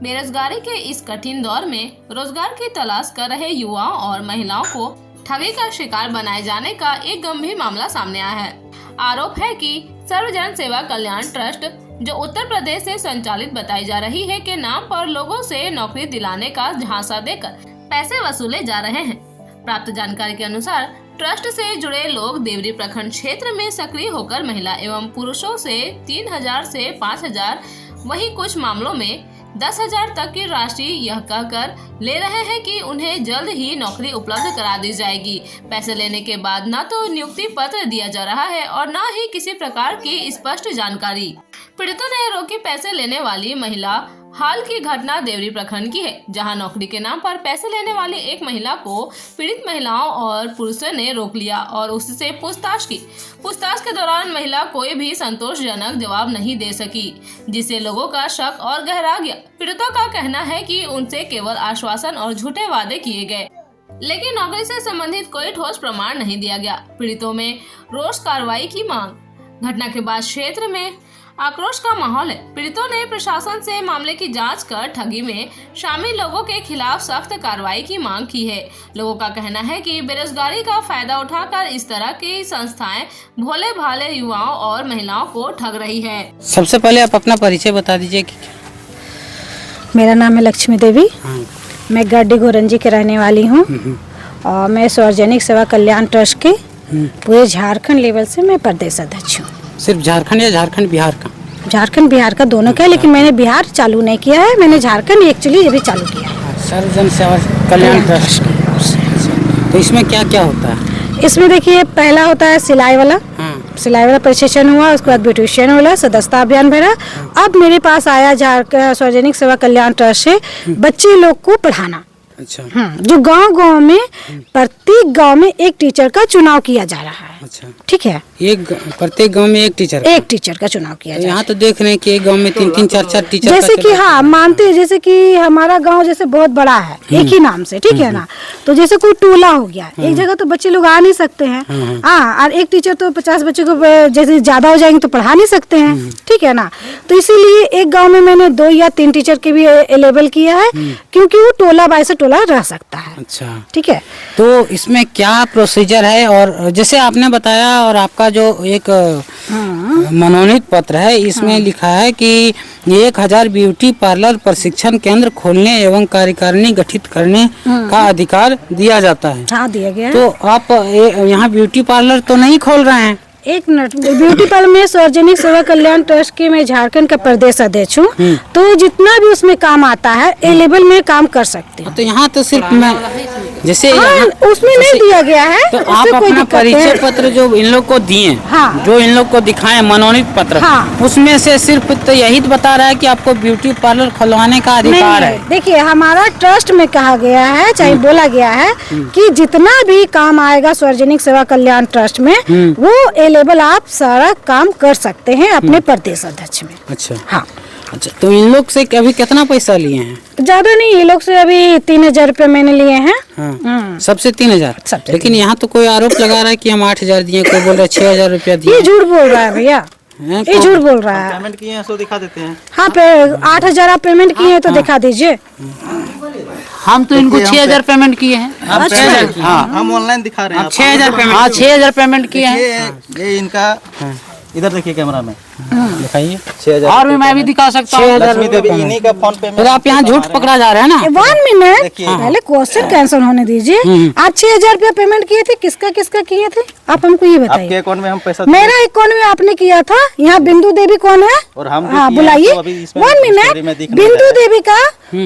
बेरोजगारी के इस कठिन दौर में रोजगार की तलाश कर रहे युवाओं और महिलाओं को ठगी का शिकार बनाए जाने का एक गंभीर मामला सामने आया है। आरोप है कि सर्वजन सेवा कल्याण ट्रस्ट, जो उत्तर प्रदेश से संचालित बताई जा रही है, के नाम पर लोगों से नौकरी दिलाने का झांसा देकर पैसे वसूले जा रहे हैं। प्राप्त जानकारी के अनुसार ट्रस्ट से जुड़े लोग देवरी प्रखंड क्षेत्र में सक्रिय होकर महिला एवं पुरुषों से 3,000 से 5,000, वहीं कुछ मामलों में 10,000 तक की राशि यह कहकर ले रहे हैं कि उन्हें जल्द ही नौकरी उपलब्ध करा दी जाएगी। पैसे लेने के बाद न तो नियुक्ति पत्र दिया जा रहा है और न ही किसी प्रकार की स्पष्ट जानकारी। पीड़ितों ने रोकी पैसे लेने वाली महिला। हाल की घटना देवरी प्रखंड की है, जहां नौकरी के नाम पर पैसे लेने वाली एक महिला को पीड़ित महिलाओं और पुरुषों ने रोक लिया और उससे पूछताछ की। पूछताछ के दौरान महिला कोई भी संतोषजनक जवाब नहीं दे सकी, जिससे लोगों का शक और गहरा गया। पीड़ितों का कहना है कि उनसे केवल आश्वासन और झूठे वादे किए गए, लेकिन नौकरी से संबंधित कोई ठोस प्रमाण नहीं दिया गया। पीड़ितों में रोष कार्रवाई की मांग। घटना के बाद क्षेत्र में आक्रोश का माहौल है। पीड़ितों ने प्रशासन से मामले की जांच कर ठगी में शामिल लोगों के खिलाफ सख्त कार्रवाई की मांग की है। लोगों का कहना है कि बेरोजगारी का फायदा उठाकर इस तरह की संस्थाएं भोले भाले युवाओं और महिलाओं को ठग रही है। सबसे पहले आप अपना परिचय बता दीजिए। मेरा नाम है लक्ष्मी देवी। मैं गड्डी गोरंजी के रहने वाली हूँ और मैं सार्वजनिक सेवा कल्याण ट्रस्ट के पूरे झारखंड लेवल से मैं प्रदेश अध्यक्ष हूँ। सिर्फ झारखंड या झारखंड बिहार का? झारखंड बिहार का दोनों का, लेकिन मैंने बिहार चालू नहीं किया है, मैंने झारखंड एक्चुअली अभी चालू किया है। सर्वजन सेवा कल्याण ट्रस्ट। तो इसमें क्या क्या होता है? इसमें देखिए, पहला होता है सिलाई वाला। सिलाई वाला प्रशिक्षण हुआ, उसके बाद ब्यूटिशियन वाला सदस्यता अभियान भरा। अब मेरे पास आया सार्वजनिक सेवा कल्याण ट्रस्ट से बच्चे लोग को पढ़ाना। अच्छा। जो गांव-गांव में प्रत्येक गांव में एक टीचर का चुनाव किया जा रहा है। अच्छा, ठीक है। प्रत्येक गांव में एक टीचर का चुनाव किया जा रहा है। यहाँ तो देख रहे हैं कि एक गांव में 3-3, 4-4 टीचर। जैसे कि हाँ मानते हैं, जैसे कि हमारा गांव जैसे बहुत बड़ा है, एक ही नाम से, ठीक है ना। तो जैसे कोई टोला हो गया, एक जगह तो बच्चे लोग आ नहीं सकते हैं। हाँ, और एक टीचर तो 50 बच्चों को जैसे ज्यादा हो जाएंगे तो पढ़ा नहीं सकते हैं, ठीक है ना। तो इसीलिए एक गाँव में मैंने 2 या 3 टीचर के भी अवेलेबल किया है, क्योंकि वो टोला बाय से टोला रह सकता है। अच्छा, ठीक है। तो इसमें क्या प्रोसीजर है? और जैसे आपने बताया, और आपका जो एक मनोनीत पत्र है, इसमें लिखा है कि 1,000 ब्यूटी पार्लर प्रशिक्षण केंद्र खोलने एवं कार्यकारिणी गठित करने का अधिकार दिया जाता है। हाँ, दिया गया है। तो आप यहाँ ब्यूटी पार्लर तो नहीं खोल रहे हैं? एक मिनट, ब्यूटी पार्लर में सार्वजनिक सेवा कल्याण ट्रस्ट के मैं झारखंड का प्रदेश अध्यक्ष हूँ, तो जितना भी उसमें काम आता है ए लेवल में काम कर सकते हैं। तो यहाँ तो सिर्फ मैं जैसे उसमें नहीं दिया गया है। तो आप अपना परिचय पत्र जो इन लोग को दिए, जो इन लोग को दिखाए मनोनीत पत्र, उसमें से सिर्फ तो यही बता रहा है कि आपको ब्यूटी पार्लर खुलवाने का अधिकार है। देखिए, हमारा ट्रस्ट में कहा गया है, चाहे बोला गया है कि जितना भी काम आएगा सार्वजनिक सेवा कल्याण ट्रस्ट में, वो लेवल आप सारा काम कर सकते हैं अपने प्रदेश अध्यक्ष में। अच्छा। हाँ। अच्छा, तो इन लोग से अभी कितना पैसा लिए हैं? ज्यादा नहीं, ये लोग से अभी 3,000 रुपये मैंने लिए हैं। हाँ। सबसे 3,000। लेकिन यहाँ तो कोई आरोप लगा रहा है कि हम 8,000 दिए, कोई बोल रहा है 6,000 रुपया दिए। ये झूठ बोल रहा है भैया, ये झूठ बोल रहा है। पेमेंट किए हैं सो दिखा देते हैं। हाँ, 8,000 आप पेमेंट किए हैं तो दिखा दीजिए। हम तो इनको 6,000 पेमेंट किए हैं। हाँ, हम ऑनलाइन दिखा रहे हैं। 6,000 पेमेंट। हाँ, 6,000 पेमेंट किए हैं। ये इनका इधर देखिए कैमरा में दिखाइए। 6,000 और भी मैं भी दिखा सकता हूँ। इन्हीं का फोन पे। फिर आप यहाँ झूठ पकड़ा जा रहे हैं ना। 1 मिनट, पहले क्वेश्चन कैंसिल होने दीजिए। आप 6,000 रुपया पेमेंट किए थे, किसका किसका किए थे, आप हमको ये बताइए। आपके अकाउंट में हम पैसा? मेरा अकाउंट में आपने किया था। यहाँ बिंदु देवी कौन है? और हम बुलाइए। 1 मिनट, बिंदु देवी का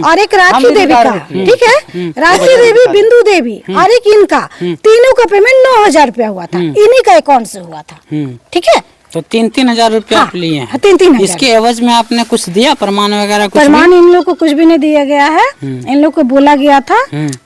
और एक राखी देवी का, ठीक है। राखी देवी, बिंदु देवी और एक इनका, तीनों का पेमेंट 9,000 रुपया हुआ था, इन्हीं का अकाउंट से हुआ था, ठीक है। तो 3-3 हजार रुपया आप लिए हैं। 3-3 इसके एवज में आपने कुछ दिया, प्रमाण वगैरह? प्रमाण इन लोग को कुछ भी नहीं दिया गया है। इन लोग को बोला गया था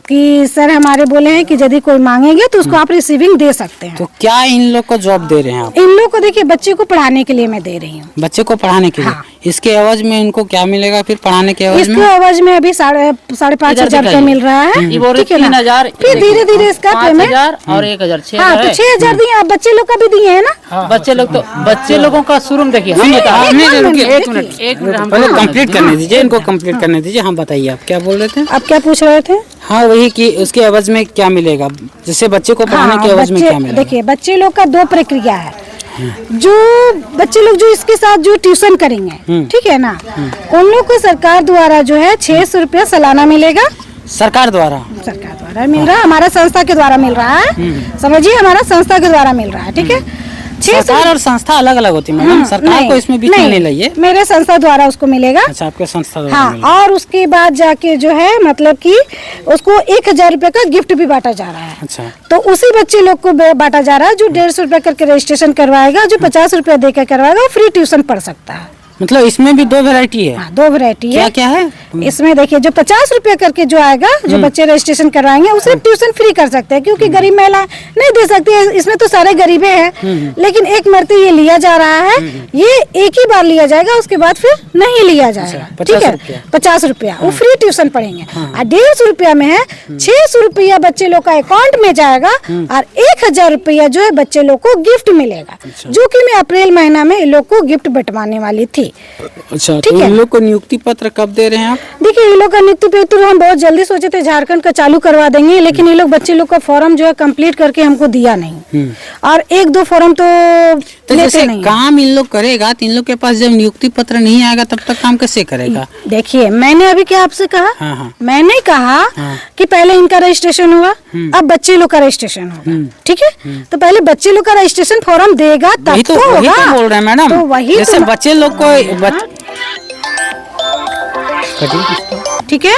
कि सर हमारे बोले हैं कि यदि कोई मांगेंगे तो उसको आप रिसीविंग दे सकते हैं। तो क्या इन लोग को जॉब दे रहे हैं आप? इन लोग को देखिए बच्चे को पढ़ाने के लिए मैं दे रही हूँ। बच्चे को पढ़ाने के लिए? हाँ। इसके एवज में इनको क्या मिलेगा फिर पढ़ाने के एवज इसके में? एवज में अभी 5,500 रुपया मिल रहा है, ठीक है ना। 3,000 फिर धीरे धीरे इसका पेमेंट, 5,000 और 1,000 हाँ तो 6,000 दिए। आप बच्चे लोग का भी दिए है ना। बच्चे लोगों का शुरू में देखिए हम बता एक मिनट, एक मिनट हम पहले कंप्लीट करने दीजिए, इनको कंप्लीट करने दीजिए। हम बताइए आप क्या बोल रहे थे? आप क्या पूछ रहे थे? हाँ वही कि उसके एवज में क्या मिलेगा, जैसे बच्चे को पढ़ाने के एवज में क्या मिलेगा? देखिए बच्चे लोग का 2 प्रक्रिया है। जो बच्चे लोग जो इसके साथ जो ट्यूशन करेंगे, ठीक है ना, उन लोग को सरकार द्वारा जो है 600 रुपया सालाना मिलेगा। सरकार द्वारा मिल रहा है, हमारा संस्था के द्वारा मिल रहा है, समझिए हमारा संस्था के द्वारा मिल रहा है, ठीक है। सरकार और संस्था अलग अलग होती है मैडम, सरकार को इसमें बीच में नहीं लाइए। मेरे संस्था द्वारा उसको मिलेगा। अच्छा, आपके संस्था द्वारा हाँ, मिलेगा। और उसके बाद जाके जो है मतलब कि उसको 1,000 रुपए का गिफ्ट भी बांटा जा रहा है। अच्छा, तो उसी बच्चे लोग को बांटा जा रहा है जो 150 रुपए करके रजिस्ट्रेशन करवाएगा, जो 50 रुपए देकर करवाएगा वो फ्री ट्यूशन पढ़ सकता है। मतलब इसमें भी 2 वैरायटी है? हाँ, 2 वैरायटी है। क्या क्या है इसमें देखिए जो 50 रुपए करके जो आएगा, जो बच्चे रजिस्ट्रेशन करवाएंगे उसे ट्यूशन फ्री कर सकते हैं, क्योंकि गरीब महिला नहीं दे सकती है। इसमें तो सारे गरीबे हैं, लेकिन एक मरते ये लिया जा रहा है। ये एक ही बार लिया जाएगा, उसके बाद फिर नहीं लिया जाएगा, ठीक है। 50 रुपया वो फ्री ट्यूशन पढ़ेंगे। और 150 रुपया में है 600 रुपया बच्चे लोग का अकाउंट में जाएगा, और 1,000 रुपया जो है बच्चे लोग को गिफ्ट मिलेगा, जो की मैं अप्रैल महीना में इन लोग को गिफ्ट बंटवाने वाली थी। अच्छा, तो इन लोग को नियुक्ति पत्र कब दे रहे हैं आप? देखिए ये लोग का नियुक्ति पत्र हम बहुत जल्दी सोचे थे झारखंड का चालू करवा देंगे, लेकिन ये लोग बच्चे लोग का फॉर्म जो है कंप्लीट करके हमको दिया नहीं, और 1-2 फॉर्म तो जैसे नहीं। काम इन लोग करेगा तो इन लोग के पास जब नियुक्ति पत्र नहीं आएगा तब तक काम कैसे करेगा? देखिए मैंने अभी क्या आपसे कहा, हाँ। मैंने कहा कि पहले इनका रजिस्ट्रेशन हुआ, अब बच्चे लोग का रजिस्ट्रेशन होगा, ठीक है। तो पहले बच्चे लोग का रजिस्ट्रेशन फॉर्म देगा तब वही तो वही होगा। तो बोल रहे हैं मैडम, तो वही जैसे बच्चे लोग को ठीक है।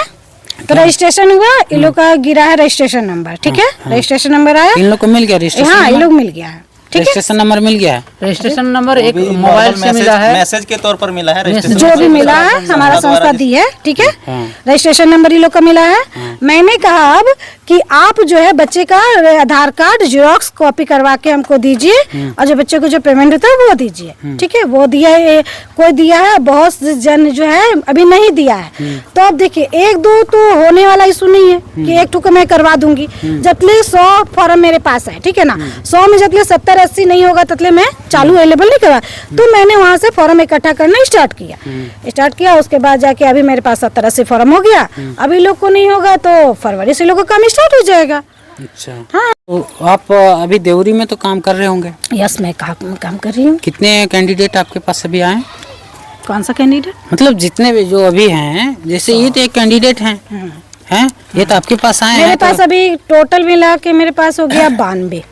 तो रजिस्ट्रेशन हुआ, इन लोग का गिरा है रजिस्ट्रेशन नंबर, ठीक है। रजिस्ट्रेशन नंबर आया, इन लोग को मिल गया रजिस्ट्रेशन? हाँ, इन लोग मिल गया है, ठीक है। रजिस्ट्रेशन नंबर मिल गया है? रजिस्ट्रेशन नंबर एक मोबाइल से मिला है, मैसेज के तौर पर मिला है रजिस्ट्रेशन, जो भी मिला है हमारा संस्था दी है, ठीक है। रजिस्ट्रेशन नंबर ये लोग का मिला है। मैंने कहा अब कि आप जो है बच्चे का आधार कार्ड जेरॉक्स कॉपी करवा के हमको दीजिए, और जो बच्चे को जो पेमेंट होता है वो दीजिए, ठीक है। वो दिया है, कोई दिया है, बहुत जन जो है अभी नहीं दिया है। तो अब देखिए 1-2 तो होने वाला इशू नहीं है कि 1 ठो को मैं करवा दूंगी। जबले 100 फॉर्म मेरे पास है, ठीक है ना, 100 में जबले 70-80 नहीं होगा तबले मैं चालू अवेलेबल नहीं करवा। तो मैंने वहाँ से फॉर्म इकट्ठा करना स्टार्ट किया। उसके बाद जाके अभी मेरे पास 70-80 फॉर्म हो गया। अभी लोग को नहीं होगा तो फरवरी से लोगों का काम स्टार्ट हो जाएगा। अच्छा, हाँ। तो आप अभी देवरी में तो काम कर रहे होंगे? यस, मैं काम कर रही हूँ। कितने कैंडिडेट आपके पास अभी आए? कौन सा कैंडिडेट? मतलब जितने भी जो अभी हैं, जैसे ये तो एक कैंडिडेट हैं, हैं ये तो आपके पास आए हैं। मेरे पास अभी टोटल मिला के मेरे पास हो गया 92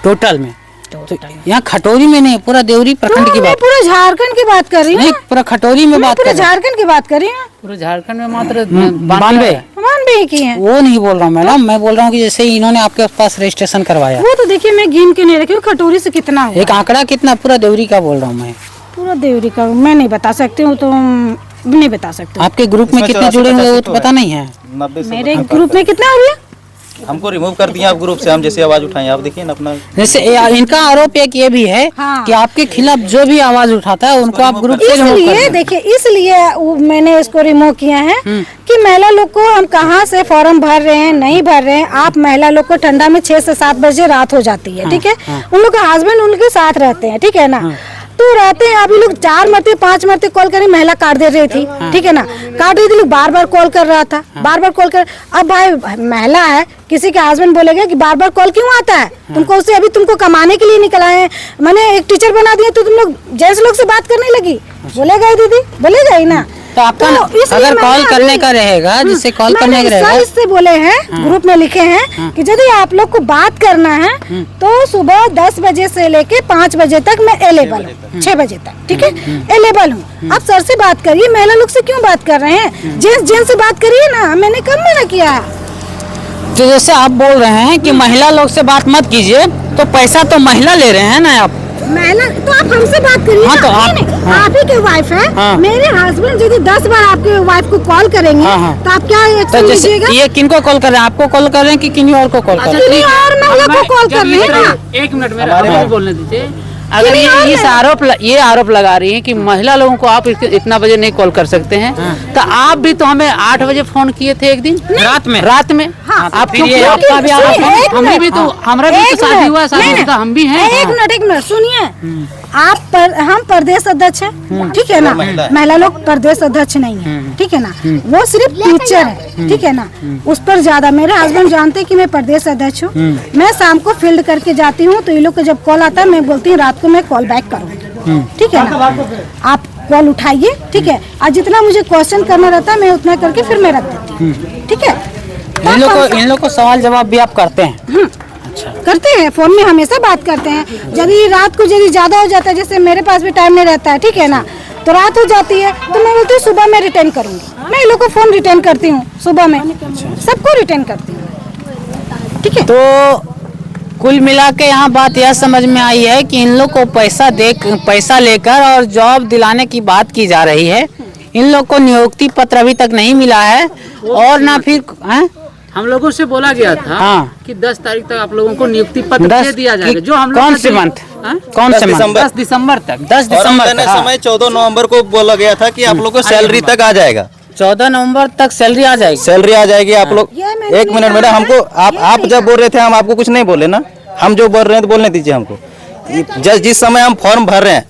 टोटल में। तो यहाँ खटोरी में नहीं, पूरा देवरी प्रखंड की मैं बात, पूरा झारखंड की बात कर रही हूँ। नहीं पूरा खटोरी में बात पूरा कर रहे हैं। झारखंड की बात कर रही हूँ। पूरे झारखंड में मात्र 92 92 ही की है। वो नहीं बोल रहा हूँ मैडम, मैं बोल रहा हूँ कि जैसे इन्होंने आपके पास रजिस्ट्रेशन करवाया, वो तो देखिए मैं गिन के नहीं रखी हूँ, खटोरी से कितना हुआ। एक आंकड़ा कितना पूरा देवरी का बोल रहा हूँ मैं? पूरा देवरी का मैं नहीं बता सकती हूँ, तो नहीं बता सकती हूँ। आपके ग्रुप में कितने जुड़े हुए वो तो पता नहीं है? 90 से मेरे ग्रुप में कितना हो गया? हमको रिमूव कर दिया आप ग्रुप से, हम जैसे आवाज उठाएं आप देखिए ना अपना। जैसे इनका आरोप एक ये भी है कि आपके खिलाफ जो भी आवाज उठाता है उनको आप ग्रुप से रिमूव कर इसलिए दें। देखिए, इसलिए मैंने इसको रिमूव किया है कि महिला लोग को हम कहाँ से फॉर्म भर रहे हैं, नहीं भर रहे हैं। आप महिला लोग को ठंडा में 6 से 7 बजे रात हो जाती है, ठीक है। उन लोग का हस्बैंड उनके साथ रहते हैं, ठीक है ना। तो रहते हैं, अभी लोग 4 मरते 5 मरते कॉल करें, महिला काट दे रही थी, ठीक है ना, काट रही थी, लोग बार बार कॉल कर रहा था, बार बार कॉल कर। अब भाई महिला है, किसी के हस्बैंड बोलेगा कि बार बार कॉल क्यों आता है तुमको, उससे अभी तुमको कमाने के लिए निकला है, मैंने एक टीचर बना दिया तो तुम लोग जेंट्स लोग से बात करने लगी, बोलेगा ही दीदी, बोलेगा ही ना। तो आपका अगर कॉल करने का रहेगा, जिससे कॉल करने का रहेगा, इससे बोले हैं, ग्रुप में लिखे हैं कि यदि आप लोग को बात करना है तो सुबह 10 बजे से लेके 5 बजे तक मैं अवेलेबल हूँ, 6 बजे तक, ठीक है, अवेलेबल हूँ। आप सर से बात करिए, महिला लोग से क्यों बात कर रहे हैं, जेंट्स से बात करिए ना, मैंने कब मना किया है। तो जैसे आप बोल रहे हैं कि महिला लोग से बात मत कीजिए, तो पैसा तो महिला ले रहे हैं ना आप? महिला तो आप हमसे बात करिए। हाँ, तो ना। आप- नहीं, नहीं, हाँ। आप ही के वाइफ है। हाँ। मेरे हस्बैंड यदि 10 बार आपके वाइफ को कॉल करेंगे हाँ, हाँ। तो आप क्या तो एक्शन जैसे लीजिएगा? ये किनको कॉल कर रहे हैं, आपको कॉल कर रहे हैं कि किन्हीं और को कॉल कर रहे हैं? किन्हीं और महिला को कॉल कर रहे हैं ना। एक मिनट मेरा हमारे हमें पास- बोलने दीजिए। अगर नहीं, और ये इस ये आरोप लगा रही है कि महिला लोगों को आप इतना बजे नहीं कॉल कर सकते हैं, तो आप भी तो हमें 8 बजे फोन किए थे एक दिन रात में? रात में हाँ, आप फिर ये क्यों- आपका भी आरोप सुनिए, है? एक हमें मिनट। भी तो हमारा भी तो एक शादी मिनट। हुआ है, शादी नहीं, शुदा हम भी हैं। एक मिनट सुनिए। हम प्रदेश अध्यक्ष हैं, ठीक है ना। महिला लोग प्रदेश अध्यक्ष नहीं है, ठीक है ना। वो सिर्फ टीचर है, ठीक है ना। उस पर ज्यादा मेरे हस्बैंड जानते हैं कि मैं प्रदेश अध्यक्ष हूँ। मैं शाम को फील्ड करके जाती हूँ तो ये लोग को जब कॉल आता है मैं बोलती हूँ रात को मैं कॉल बैक करूँगी, ठीक है ना। आप कॉल उठाइए, ठीक है। और जितना मुझे क्वेश्चन करना रहता है मैं उतना करके फिर मैं रख देती हूँ, ठीक है। इन लोग को सवाल जवाब भी आप करते हैं? करते हैं, फोन में हमेशा बात करते हैं। यदि रात को यदि ज्यादा हो जाता है, जैसे मेरे पास भी टाइम नहीं रहता है, ठीक है ना, तो रात हो जाती है तो मैं बोलती हूँ सुबह में रिटर्न करूंगी। मैं इन लोग को फोन रिटर्न करती हूँ सुबह में, सबको रिटर्न करती हूँ, ठीक है। तो कुल मिला के यहाँ बात यह समझ में आई है कि इन लोग को पैसा लेकर और जॉब दिलाने की बात की जा रही है। इन लोग को नियुक्ति पत्र अभी तक नहीं मिला है और ना फिर हैं? हम लोगों से बोला गया था हाँ। कि 10 तारीख तक आप लोगों को नियुक्ति पत्र 10 दे दिया जाएगा। जो हम लोग कौन का से जो- मंथ? हाँ? कौन 10 से मंथ? दिसंबर। 10 दिसंबर तक। 10 और हम दिसंबर देने तक, हाँ। समय 14 नवंबर को बोला गया था कि आप लोग को सैलरी तक आ जाएगा। 14 नवंबर तक सैलरी आ जाएगी। सैलरी आ जाएगी आप लोग। ये मैंने एक नहीं मिनट मैडम, कहा हमको है। ये आप नहीं जब बोल रहे थे हम आपको कुछ नहीं बोले ना। हम जो बोल रहे हैं तो बोलने दीजिए हमको। जिस समय हम फॉर्म भर रहे हैं,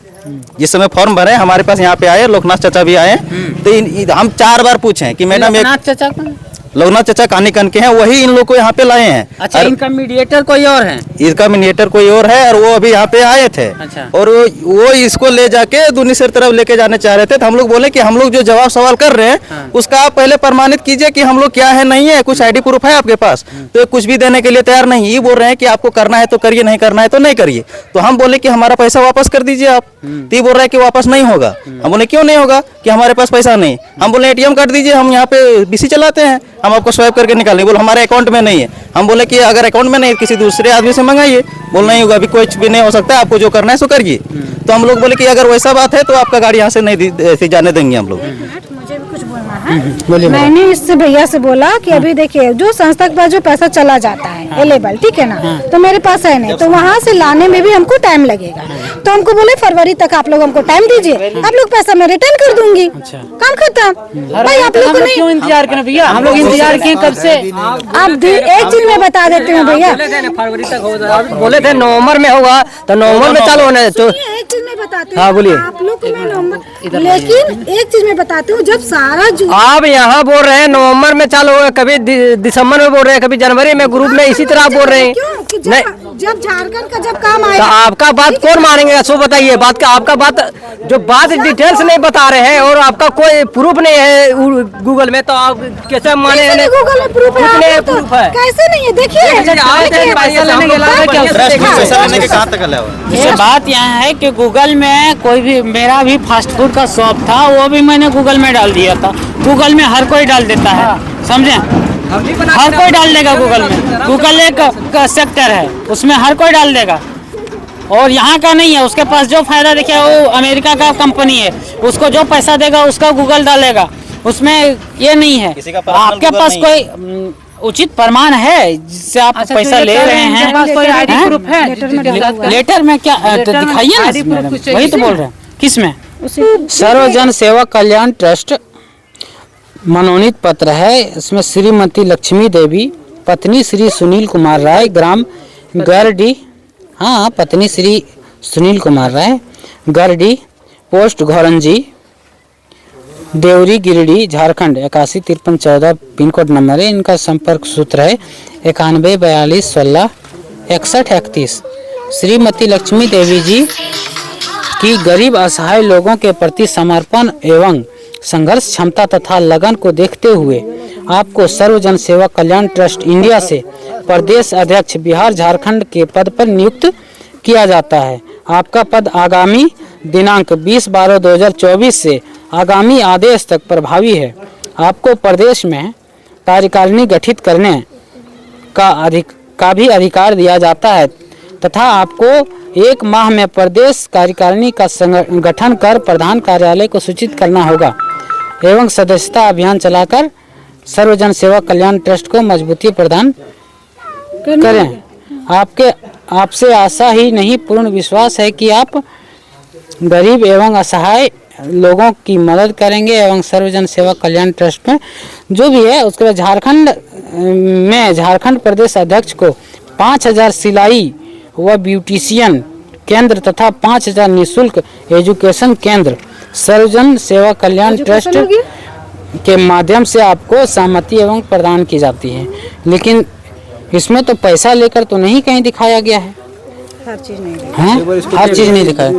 जिस समय फॉर्म भरे हैं, हमारे पास यहाँ पे आए लोकनाथ चाचा भी आए, तो हम 4 बार पूछे कि मैडम एक लोकनाथ चाचा कौन? लोकनाथ चाचा कानी कन के हैं, वही इन लोग को यहाँ पे लाए हैं। अच्छा, इनका मीडिएटर कोई और है? इसका मीडिएटर कोई और है और वो अभी यहाँ पे आए थे। अच्छा। और वो इसको ले जाके दूसरी तरफ लेके जाने चाह रहे थे। तो हम लोग बोले कि हम लोग जो जवाब सवाल कर रहे हैं उसका आप पहले प्रमाणित कीजिए कि हम लोग क्या है नहीं है, कुछ आईडी प्रूफ है आपके पास। तो ये कुछ भी देने के लिए तैयार नहीं, ये बोल रहे हैं कि आपको करना है तो करिए, नहीं करना है तो नहीं करिए। तो हम बोले कि हमारा पैसा वापस कर दीजिए आप। तो ये बोल रहे हैं कि वापस नहीं होगा। हम बोले क्यों नहीं होगा? कि हमारे पास पैसा नहीं। हम बोले एटीएम कार्ड दीजिए, हम यहाँ पे बीसी चलाते हैं, हम आपको स्वाइप करके निकालेंगे। बोले हमारे अकाउंट में नहीं है। हम बोले कि अगर अकाउंट में नहीं है किसी दूसरे आदमी से मंगाइए। बोल नहीं होगा, अभी कुछ भी नहीं हो सकता, आपको जो करना है सो करिए। तो हम लोग बोले कि अगर वैसा बात है तो आपका गाड़ी यहाँ से नहीं जाने देंगे हम लोग। मुझे भी कुछ बोलना है। बोलिए मैडम। मैंने इससे भैया से बोला कि अभी देखिए जो संस्था के पास जो पैसा चला जाता है एलेबल, ठीक है ना, तो मेरे पास है नहीं, तो वहाँ से लाने में भी हमको टाइम लगेगा। तो हमको बोले फरवरी तक आप लोग हमको टाइम दीजिए, आप लोग पैसा मैं रिटर्न कर दूंगी। काम खत्म। भाई आप लोग को नहीं, क्यों इंतजार करें भैया? हम लोग इंतजार किए कब से। आप एक चीज मैं बता देती हूँ भैया, फरवरी तक होगा, बोले थे नवंबर में होगा तो नवंबर में चालू होने तो एक चीज मैं बताती हूँ। हाँ, बोलिए। आप लोग को मैं नवंबर, लेकिन एक चीज मैं बताती हूँ, जब सारा आप यहाँ बोल रहे हैं नवंबर में चालू होगा, कभी दिसंबर में बोल रहे हैं, कभी जनवरी में, ग्रुप में इसी तरह आप बोल रहे हैं। क्यों कि नहीं जब झारखंड का जब काम तो आएगा आपका बात कौन मानेंगे? सो बताइए बात का, आपका बात जो बात डिटेल्स नहीं बता रहे हैं और आपका कोई प्रूफ नहीं है गूगल में, तो आप कैसे माने? कैसे नहीं गूगल में प्रूफ है? कितने आप लोग तो प्रूफ है? कैसे नहीं है? देखिए पैसा लेने के लायक क्या पैसा लेने के कहाँ तक है वो? जैसे बात यहाँ है कि गूगल में कोई भी, मेरा भी फास्ट फूड का शॉप था, वो भी मैंने गूगल में डाल दिया था। गूगल में हर कोई डाल देता है, समझे? हर कोई डाल देगा गूगल में। गूगल एक सेक्टर है, उसमें हर कोई डाल देगा। और यहाँ का नहीं है, उसके पास जो फायदा देखिए, वो अमेरिका का कंपनी है, उसको जो पैसा देगा उसका गूगल डालेगा, उसमें ये नहीं है। किसी का personal आपके Google पास नहीं कोई उचित प्रमाण है जिससे आप अच्छा, पैसा तो ये ले कह रहे रहे हैं, हैं? इनके पास कोई आईडी हैं? प्रूफ है? लेटर में डाला हुआ है। लेटर में क्या तो लेटर में दिखाइए ना ID proof मैडम, कुछ चाहिए वही तो इसमें? बोल रहे हैं। किस में? सर्वजन सेवा कल्याण ट्रस्ट मनोनीत पत्र है। इसमें श्रीमती लक्ष्मी देवी, पत्नी श्री सुनील कुमार राय, ग्राम गरडी, हाँ पत्नी Shri Sunil Kumar Rai, Garadi, post Ghoranji, Deori Giridih, Jharkhand 815314 pin code number है। इनका संपर्क सूत्र है 91 42 16 61 31। श्रीमती लक्ष्मी देवी जी की गरीब असहाय लोगों के प्रति समर्पण एवं संघर्ष क्षमता तथा लगन को देखते हुए आपको सर्वजन सेवा कल्याण ट्रस्ट इंडिया से प्रदेश अध्यक्ष बिहार झारखंड के पद पर नियुक्त किया जाता है। आपका पद आगामी दिनांक 20/12/2024 से आगामी आदेश तक प्रभावी है। आपको प्रदेश में कार्यकारिणी गठित करने का भी अधिकार दिया जाता है तथा आपको 1 माह में प्रदेश कार्यकारिणी का गठन कर प्रधान कार्यालय को सूचित करना होगा एवं सदस्यता अभियान चलाकर सर्वजन सेवा कल्याण ट्रस्ट को मजबूती प्रदान करें। आपसे आशा ही नहीं पूर्ण विश्वास है कि आप गरीब एवं असहाय लोगों की मदद करेंगे एवं सर्वजन सेवा कल्याण ट्रस्ट में जो भी है उसके बाद झारखंड प्रदेश अध्यक्ष को 5000 सिलाई व ब्यूटिशियन केंद्र तथा 5000 निःशुल्क एजुकेशन केंद्र सर्वजन सेवा कल्याण ट्रस्ट के माध्यम से आपको सहमति एवं प्रदान की जाती है। लेकिन इसमें तो पैसा लेकर तो नहीं कहीं दिखाया गया है, हर चीज नहीं दिखाया।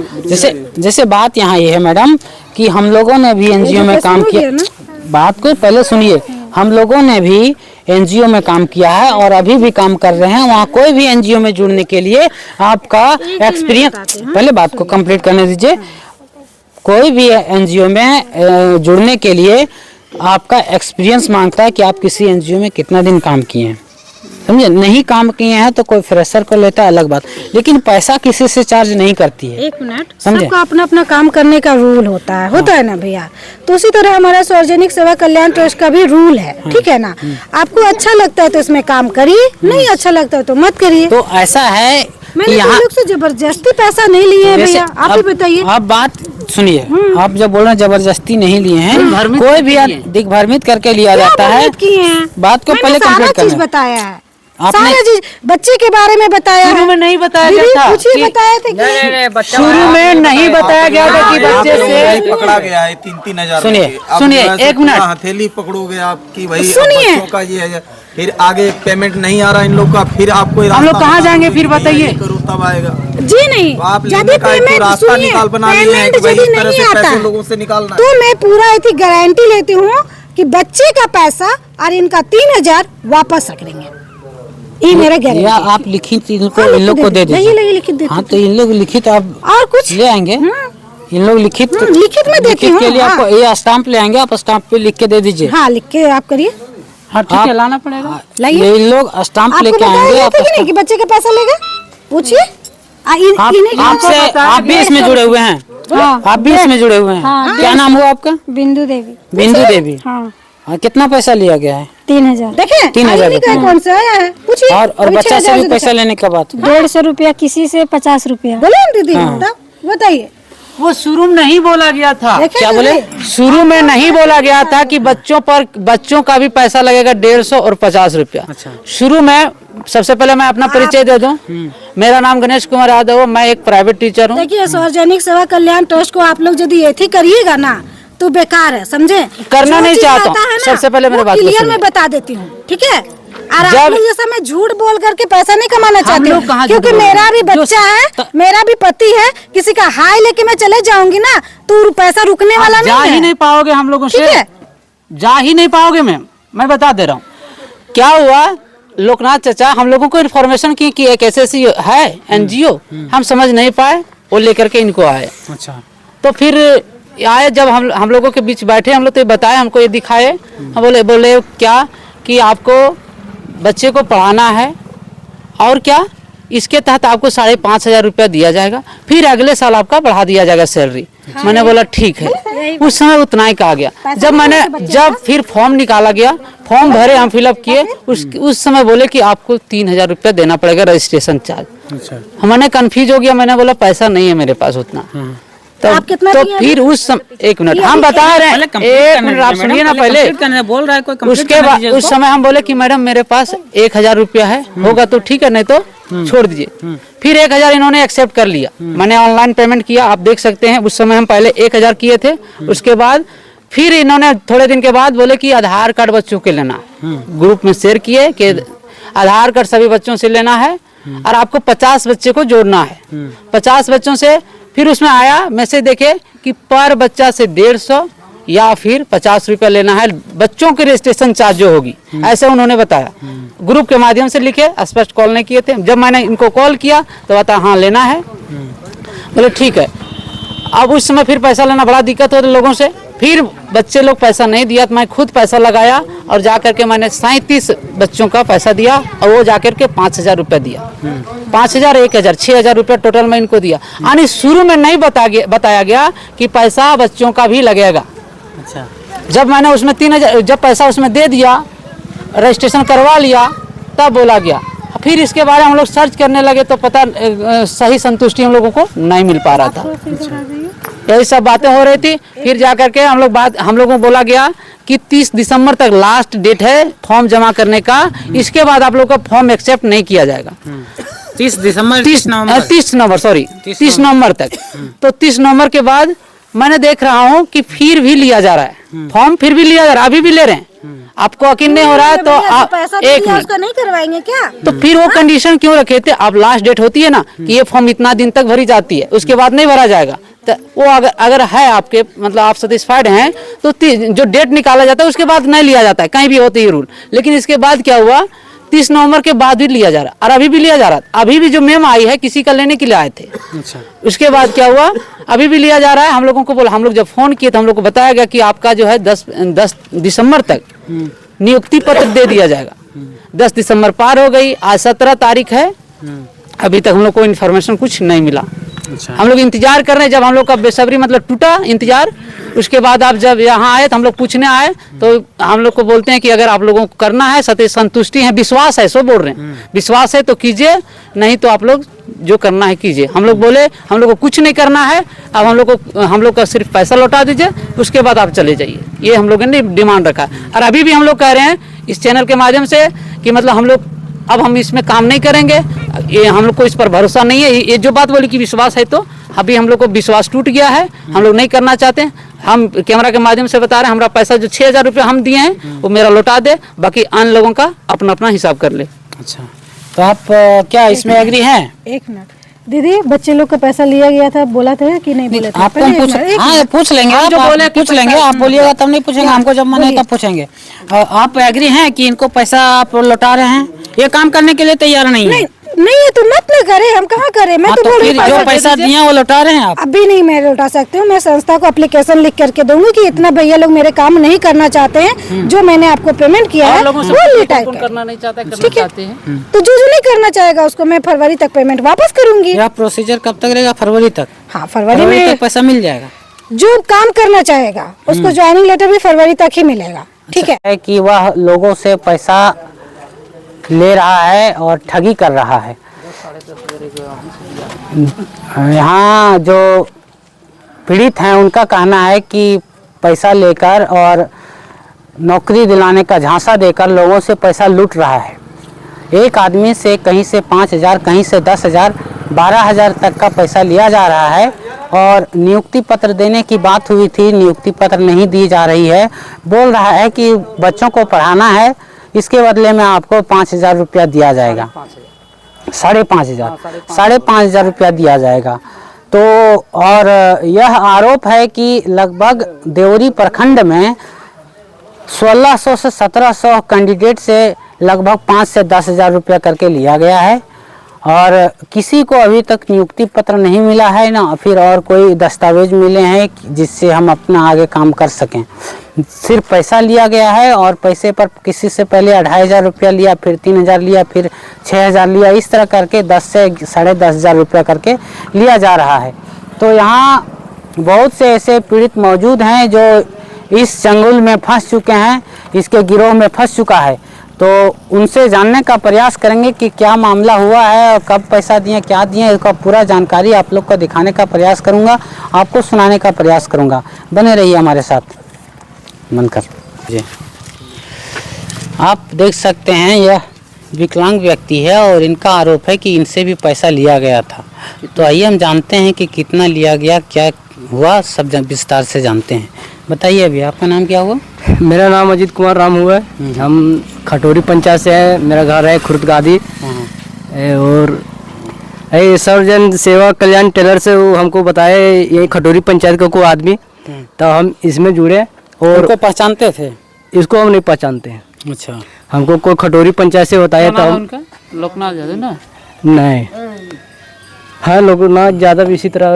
जैसे बात यहाँ ये है मैडम कि हम लोगों ने भी एनजीओ में काम किया, बात को पहले सुनिए, हम लोगों ने भी एनजीओ में काम किया है और अभी भी काम कर रहे हैं। वहाँ कोई भी एनजीओ में जुड़ने के लिए आपका एक्सपीरियंस, पहले बात को कंप्लीट करने दीजिए। कोई भी एनजीओ में जुड़ने के लिए आपका एक्सपीरियंस मांगता है कि आप किसी एनजीओ में कितना दिन काम किए हैं, समझे। नहीं काम किए हैं तो कोई फ्रेशर को लेता है, अलग बात, लेकिन पैसा किसी से चार्ज नहीं करती है। 1 मिनट, सबका अपना अपना काम करने का रूल होता है ना भैया। तो उसी तरह हमारा सार्वजनिक सेवा कल्याण ट्रस्ट का भी रूल है, ठीक है ना। आपको अच्छा लगता है तो इसमें काम करिए, नहीं अच्छा लगता है तो मत करिए। तो ऐसा है मैंने यहाँ लोग से जबरदस्ती पैसा नहीं लिए हैं भैया, आप ही बताइए। आप बात सुनिए, आप जब बोल रहे हैं जबरदस्ती नहीं लिए हैं, कोई भी दिग्भ्रमित करके लिया जाता है। बात को पहले कंप्लीट करना है। बताया है सारा चीज, बच्चे के बारे में बताया, शुरू में नहीं बताया गया था, बताया था शुरू में नहीं बताया गया था कि बच्चे से पकड़ा गया है 3-3 हजार। सुनिए 1 मिनट, हथेली पकड़ोगे आपकी वही बच्चों का ये है, फिर आगे पेमेंट नहीं आ रहा इन लोग का, फिर आपको हम लोग कहाँ जाएंगे फिर बताइए, करो तब आएगा जी। नहीं, आप लेने का एक रास्ता निकाल बना लिया है कि भाई इस तरह से पैसे लोगों से निकालना। तो मैं पूरा ऐसी गारंटी लेती हूँ कि बच्चे का पैसा और इनका 3000 वापस रख देंगे, ये मेरा गारंटी। या आप लिखित इन लोग को दे दीजिए। हाँ तो इन लोग लिखित आप और कुछ ले आएंगे, इन लोग लिखित में देती हूँ के लिए आपको ये स्टाम्प ले आएंगे, आप स्टाम्प पे लिख के दे दीजिए। हाँ लिख के आप करिए। हाँ ठीक है, लाना पड़ेगा, इन लोग स्टाम्प लेके आएंगे। आप कि बच्चे का पैसा लेगा, पूछिए। आपसे आप भी इसमें जुड़े हुए हैं, आप भी इसमें जुड़े हुए हैं। क्या नाम हुआ आपका? बिंदु देवी। बिंदु देवी। हाँ, कितना पैसा लिया गया है? 3000। देखिए 3000 कौन सा आया है, पूछिए। और बच्चा से भी पैसा लेने का बात? 150 रुपया, किसी से 50 रुपया। बोले दीदी, बताइए। वो शुरू में नहीं बोला गया था। क्या बोले? शुरू में नहीं बोला गया था कि बच्चों का भी पैसा लगेगा 150 और 50 रुपया। अच्छा। शुरू में सबसे पहले मैं अपना परिचय दे दूं, मेरा नाम गणेश कुमार यादव, मैं एक प्राइवेट टीचर हूँ। देखिए सार्वजनिक सेवा कल्याण ट्रस्ट को आप लोग यदि ऐसे करिएगा ना तो बेकार है, समझे। करना नहीं चाहता हूँ, सबसे पहले मेरे बात क्लियर में बता देती हूँ, ठीक है। और आप लोग जैसा मैं झूठ बोल करके पैसा नहीं कमाना चाहती हूँ, क्योंकि मेरा भी बच्चा है, मेरा भी पति है। किसी का हाय लेके मैं चले जाऊंगी ना तो पैसा रुकने वाला नहीं है। जा ही नहीं पाओगे हम लोगों से, जा ही नहीं पाओगे मैम, मैं बता दे रहा हूँ। क्या हुआ, लोकनाथ चाचा हम लोगों को इन्फॉर्मेशन की कि एक ऐसी है एनजीओ, हम समझ नहीं पाए, वो लेकर के इनको आए। अच्छा। तो फिर आए, जब हम लोगों के बीच बैठे, हम लोग तो बताए, हमको ये दिखाए, हम बोले क्या कि आपको बच्चे को पढ़ाना है और क्या इसके तहत आपको 5,500 रुपया दिया जाएगा, फिर अगले साल आपका बढ़ा दिया जाएगा सैलरी। मैंने बोला ठीक है, उस समय उतना ही कहा गया। जब फिर फॉर्म निकाला गया, फॉर्म भरे, हम फिलअप किए, उस समय बोले कि आपको 3,000 रुपया देना पड़ेगा रजिस्ट्रेशन चार्ज। अच्छा। हमने कंफ्यूज हो गया, मैंने बोला पैसा नहीं है मेरे पास उतना। तो फिर उस एक मिनट हम बता रहे हैं, एक मिनट आप सुनिए ना पहले। बोल रहा है कोई, उसके बाद उस समय हम बोले कि मैडम मेरे पास 1,000 रुपया है, होगा तो ठीक है, नहीं तो छोड़ दीजिए। फिर 1,000 इन्होंने एक्सेप्ट कर लिया, मैंने ऑनलाइन पेमेंट किया, आप देख सकते हैं। उस समय हम पहले 1,000 किए थे, उसके बाद फिर इन्होंने थोड़े दिन के बाद बोले कि आधार कार्ड बच्चों के लेना। ग्रुप में शेयर किए कि आधार कार्ड सभी बच्चों से लेना है और आपको 50 बच्चे को जोड़ना है। 50 बच्चों से फिर उसमें आया मैसेज, देखे कि पर बच्चा से 150 या फिर 50 रुपया लेना है, बच्चों की रजिस्ट्रेशन चार्ज जो होगी, ऐसे उन्होंने बताया। ग्रुप के माध्यम से लिखे, स्पष्ट कॉल नहीं किए थे। जब मैंने इनको कॉल किया तो बताया हाँ लेना है, बोले ठीक है। अब उस समय फिर पैसा लेना बड़ा दिक्कत हो लोगों से, फिर बच्चे लोग पैसा नहीं दिया तो मैं खुद पैसा लगाया और जा करके मैंने 37 बच्चों का पैसा दिया और वो जाकर के 5,000 रुपया दिया। 5,000 1,000 6,000 रुपया टोटल मैं इनको दिया। यानी शुरू में नहीं बताया गया कि पैसा बच्चों का भी लगेगा। अच्छा, जब मैंने उसमें 3,000 जब पैसा उसमें दे दिया, रजिस्ट्रेशन करवा लिया, तब बोला गया। फिर इसके बारे में हम लोग सर्च करने लगे तो पता सही संतुष्टि हम लोगों को नहीं मिल पा रहा था। यही सब बातें हो रही थी। फिर जा करके हम लोगों को बोला गया कि 30 दिसंबर तक लास्ट डेट है फॉर्म जमा करने का, इसके बाद आप लोग का फॉर्म एक्सेप्ट नहीं किया जाएगा। 30 नवंबर तक। तो 30 नवंबर के बाद मैंने देख रहा हूँ कि फिर भी लिया जा रहा है फॉर्म, फिर भी लिया जा रहा है, अभी भी ले रहे हैं। आपको यकीन नहीं हो रहा है तो आप एक मिनट, उसका नहीं करवाएंगे क्या? तो फिर वो कंडीशन क्यों रखे थे? अब लास्ट डेट होती है ना कि ये फॉर्म इतना दिन तक भरी जाती है, उसके बाद नहीं भरा जाएगा। तो वो अगर है आपके मतलब आप सेटिस्फाइड हैं तो जो डेट निकाला जाता है उसके बाद नहीं लिया जाता है, कहीं भी होते ही रूल। लेकिन इसके बाद क्या हुआ, 30 नवंबर के बाद भी लिया जा रहा और अभी भी लिया जा रहा। अभी भी जो मेम आई है किसी का लेने के लिए आए थे। अच्छा, उसके बाद क्या हुआ, अभी भी लिया जा रहा है। हम लोगों को बोला, हम लोग जब फोन किए तो हम लोग को बताया गया कि आपका जो है 10 दिसंबर तक नियुक्ति पत्र दे दिया जाएगा। 10 दिसंबर पार हो गई, आज 17 तारीख है, अभी तक हम लोग को इन्फॉर्मेशन कुछ नहीं मिला। अच्छा, हम लोग इंतजार कर रहे हैं। जब हम लोग का बेसब्री मतलब टूटा इंतजार, उसके बाद आप जब यहाँ आए तो हम लोग पूछने आए तो हम लोग को बोलते हैं कि अगर आप लोगों को करना है, सत्य संतुष्टि है, विश्वास है, सो बोल रहे हैं, विश्वास है तो कीजिए, नहीं तो आप लोग जो करना है कीजिए। हम लोग बोले हम लोग को कुछ नहीं करना है, अब हम लोग का सिर्फ पैसा लौटा दीजिए, उसके बाद आप चले जाइए। ये हम लोगों ने डिमांड रखा है। और अभी भी हम लोग कह रहे हैं इस चैनल के माध्यम से कि मतलब हम इसमें काम नहीं करेंगे, ये हम लोग को इस पर भरोसा नहीं है। ये जो बात बोली कि विश्वास है, तो अभी हम लोग को विश्वास टूट गया है, हम लोग नहीं करना चाहते हैं। हम कैमरा के माध्यम से बता रहे हैं, हमारा पैसा जो 6,000 रुपये हम दिए हैं वो मेरा लौटा दे, बाकी अन्य लोगों का अपना अपना हिसाब कर ले। अच्छा, तो आप क्या इसमें एग्री हैं? एक मिनट दीदी, बच्चे लोग का पैसा लिया गया था, बोला था कि नहीं बोला था? आपको हम पूछ लेंगे, आप जो बोले पूछ लेंगे, आप बोलिएगा तब नहीं पूछेंगे, हमको जब मन है तब पूछेंगे। आप एग्री हैं कि इनको पैसा आप लौटा रहे हैं, ये काम करने के लिए तैयार नहीं है? नहीं है तो मत न करे, हम कहाँ करें। मैं तो बोल रही हूँ जो पैसा दिए वो लौटा रहे हैं आप? अभी नहीं मैं लौटा सकती हूँ। मैं संस्था को एप्लीकेशन लिख करके दूंगी कि इतना भैया लोग मेरे काम नहीं करना चाहते हैं, जो मैंने आपको पेमेंट किया है वो रिटायर करना नहीं चाहता, ठीक है। तो जो नहीं करना चाहेगा उसको मैं फरवरी तक पेमेंट वापस करूंगी। यह प्रोसीजर कब तक रहेगा? फरवरी तक? हाँ, फरवरी में तक पैसा मिल जाएगा। जो काम करना चाहेगा उसको ज्वाइनिंग लेटर भी फरवरी तक ही मिलेगा, ठीक है। कि वह लोगों से पैसा ले रहा है और ठगी कर रहा है। यहाँ जो पीड़ित हैं उनका कहना है कि पैसा लेकर और नौकरी दिलाने का झांसा देकर लोगों से पैसा लूट रहा है। एक आदमी से कहीं से 5,000, कहीं से 10,000, 12,000 तक का पैसा लिया जा रहा है। और नियुक्ति पत्र देने की बात हुई थी, नियुक्ति पत्र नहीं दी जा रही है। बोल रहा है कि बच्चों को पढ़ाना है, इसके बदले में आपको 5,000 रुपया दिया जाएगा, 5,500 रुपया दिया जाएगा। तो और यह आरोप है कि लगभग देवरी प्रखंड में 1600 से 1700 कैंडिडेट से लगभग 5 से 10,000 रुपया करके लिया गया है। और किसी को अभी तक नियुक्ति पत्र नहीं मिला है ना फिर और कोई दस्तावेज मिले हैं जिससे हम अपना आगे काम कर सकें। सिर्फ पैसा लिया गया है और पैसे पर किसी से पहले 2,500 रुपया लिया, फिर 3,000 लिया, फिर 6,000 लिया, इस तरह करके 10 से 10,500 रुपया करके लिया जा रहा है। तो यहाँ बहुत से ऐसे पीड़ित मौजूद हैं जो इस चंगुल में फंस चुके हैं, इसके गिरोह में फंस चुका है। तो उनसे जानने का प्रयास करेंगे कि क्या मामला हुआ है और कब पैसा दिए, क्या दिए, इसका पूरा जानकारी आप लोग को दिखाने का प्रयास करूंगा, आपको सुनाने का प्रयास करूंगा। बने रहिए हमारे साथ। मन कर जी, आप देख सकते हैं यह विकलांग व्यक्ति है और इनका आरोप है कि इनसे भी पैसा लिया गया था। तो आइए हम जानते हैं कि कितना लिया गया, क्या हुआ, सब विस्तार से जानते हैं। बताइए अभी आपका नाम क्या हुआ? मेरा नाम अजीत कुमार राम हुआ है। हम खटोरी पंचायत से है, मेरा घर है खुर्दगादी। और सर्वजन सेवा कल्याण टेलर से वो हमको बताए ये खटोरी पंचायत का कोई आदमी, तो हम इसमें जुड़े। और उनको पहचानते थे? इसको हम नहीं पहचानते हैं। अच्छा, हमको कोई खटोरी पंचायत से बताया था। लोकनाथ यादव ना? नहीं, हाँ लोकनाथ यादव इसी तरह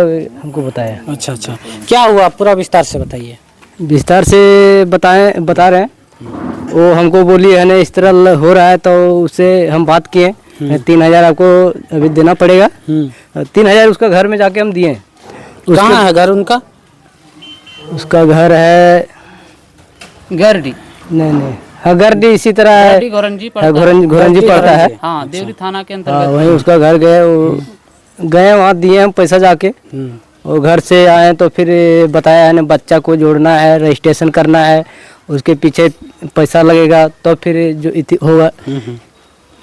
हमको बताया। अच्छा, क्या हुआ पूरा विस्तार से बताइए। विस्तार से बता रहे हैं। वो हमको बोली है ना इस तरह हो रहा है, तो उससे हम बात किए। 3,000 आपको अभी देना पड़ेगा। 3,000 उसका घर में जाके हम दिए। कहाँ है घर उनका? उसका घर है गर्डी, नहीं हाँ गर्दी इसी तरह है, घोरंजी घोरंजी पड़ता है। हाँ, देवरी थाना के हाँ, अंतर्गत। वहीं उसका घर गए वहाँ दिए हम पैसा जाके। और घर से आए तो फिर बताया है ना बच्चा को जोड़ना है, रजिस्ट्रेशन करना है, उसके पीछे पैसा लगेगा तो फिर जो होगा।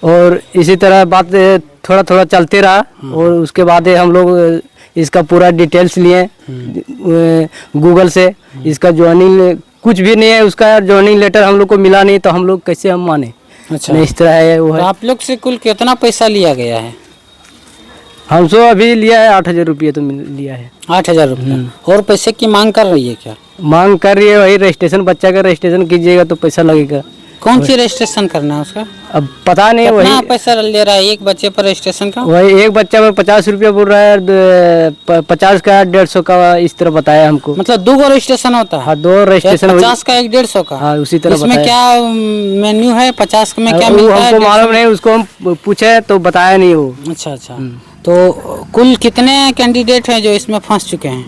और इसी तरह बात थोड़ा थोड़ा चलते रहा। और उसके बाद हम लोग इसका पूरा डिटेल्स लिए गूगल से। इसका ज्वाइनिंग कुछ भी नहीं है, उसका ज्वाइनिंग लेटर हम लोग को मिला नहीं, तो हम लोग कैसे हम माने। अच्छा, नहीं इस तरह है वो तो है। आप लोग से कुल कितना पैसा लिया गया है? हमसे अभी लिया है 8,000 रुपये तो लिया है। 8,000 रुपये। और पैसे की मांग कर रही है क्या? मांग कर रही है वही रजिस्ट्रेशन, बच्चा का रजिस्ट्रेशन कीजिएगा तो पैसा लगेगा। कौन सी रजिस्ट्रेशन करना है उसका? अब पता नहीं कितना वही पैसा ले रहा है एक बच्चे पर रजिस्ट्रेशन का? वही एक बच्चा में 50 रुपया बोल रहा है, 50 का 150 का इस तरह बताया हमको। मतलब 2 रजिस्ट्रेशन होता है? हाँ 2 रजिस्ट्रेशन। 50 का 1 150 का? हाँ उसी तरह इसमें बताया। क्या मेन्यू है? 50 में क्या वो मिलता है? हमको मालूम नहीं, उसको हम पूछे तो बताया नहीं वो। अच्छा अच्छा। तो कुल कितने कैंडिडेट हैं जो इसमें फंस चुके हैं?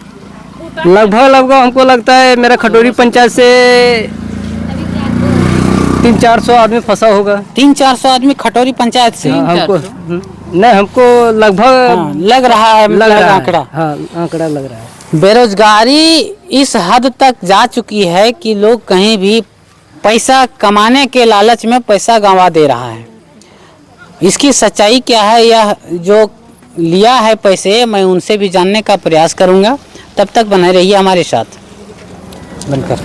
लगभग हमको लगता है मेरा खटोरी पंचायत से 300-400 आदमी फंसा होगा। 300-400 आदमी खटोरी पंचायत से? हमको नहीं, हमको लगभग लग रहा है, लग रहा है। आंकड़ा। हाँ आंकड़ा लग रहा है। बेरोजगारी इस हद तक जा चुकी है कि लोग कहीं भी पैसा कमाने के लालच में पैसा गंवा दे रहा है। इसकी सच्चाई क्या है, यह जो लिया है पैसे, मैं उनसे भी जानने का प्रयास करूंगा। तब तक बने रहिए हमारे साथ। बनकर